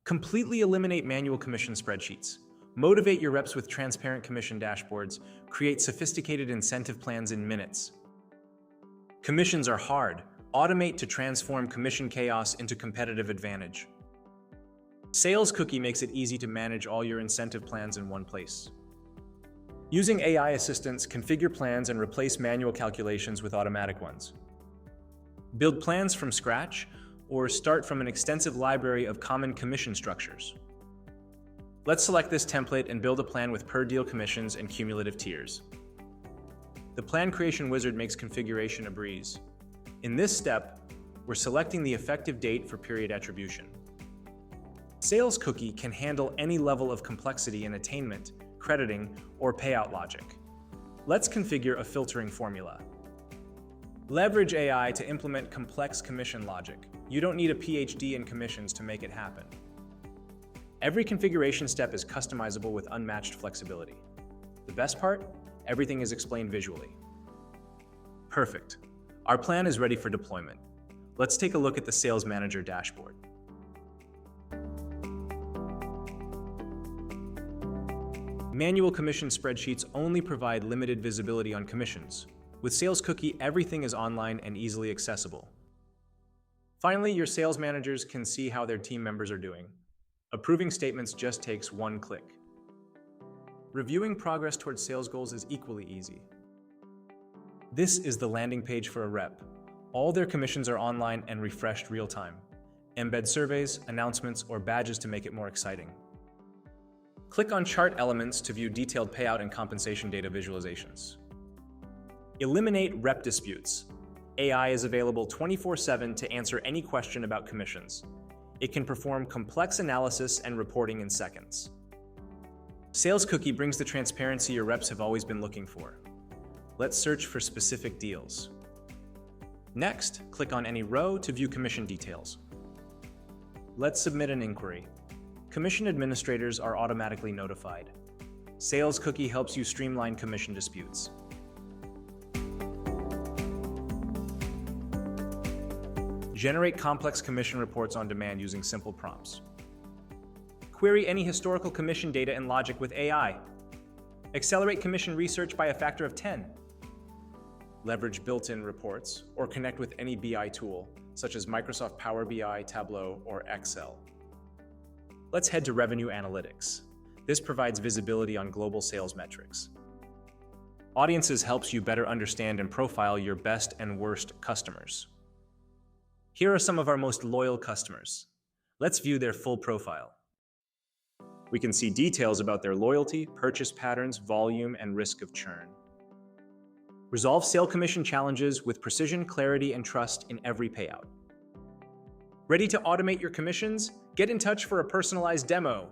Completely eliminate manual commission spreadsheets. Motivate your reps with transparent commission dashboards. Create sophisticated incentive plans in minutes. Commissions are hard. Automate to transform commission chaos into competitive advantage. Sales Cookie makes it easy to manage all your incentive plans in one place. Using AI assistants, configure plans and replace manual calculations with automatic ones. Build plans from scratch or start from an extensive library of common commission structures. Let's select this template and build a plan with per-deal commissions and cumulative tiers. The plan creation wizard makes configuration a breeze. In this step, we're selecting the effective date for period attribution. Sales Cookie can handle any level of complexity in attainment, crediting, or payout logic. Let's configure a filtering formula. Leverage AI to implement complex commission logic. You don't need a PhD in commissions to make it happen. Every configuration step is customizable with unmatched flexibility. The best part? Everything is explained visually. Perfect. Our plan is ready for deployment. Let's take a look at the Sales Manager dashboard. Manual commission spreadsheets only provide limited visibility on commissions. With Sales Cookie, everything is online and easily accessible. Finally, your sales managers can see how their team members are doing. Approving statements just takes one click. Reviewing progress towards sales goals is equally easy. This is the landing page for a rep. All their commissions are online and refreshed real-time. Embed surveys, announcements, or badges to make it more exciting. Click on chart elements to view detailed payout and compensation data visualizations. Eliminate rep disputes. AI is available 24/7 to answer any question about commissions. It can perform complex analysis and reporting in seconds. Sales Cookie brings the transparency your reps have always been looking for. Let's search for specific deals. Next, click on any row to view commission details. Let's submit an inquiry. Commission administrators are automatically notified. Sales Cookie helps you streamline commission disputes. Generate complex commission reports on demand using simple prompts. Query any historical commission data and logic with AI. Accelerate commission research by a factor of 10. Leverage built-in reports or connect with any BI tool, such as Microsoft Power BI, Tableau, or Excel. Let's head to Revenue Analytics. This provides visibility on global sales metrics. Audiences helps you better understand and profile your best and worst customers. Here are some of our most loyal customers. Let's view their full profile. We can see details about their loyalty, purchase patterns, volume, and risk of churn. Resolve sale commission challenges with precision, clarity, and trust in every payout. Ready to automate your commissions? Get in touch for a personalized demo.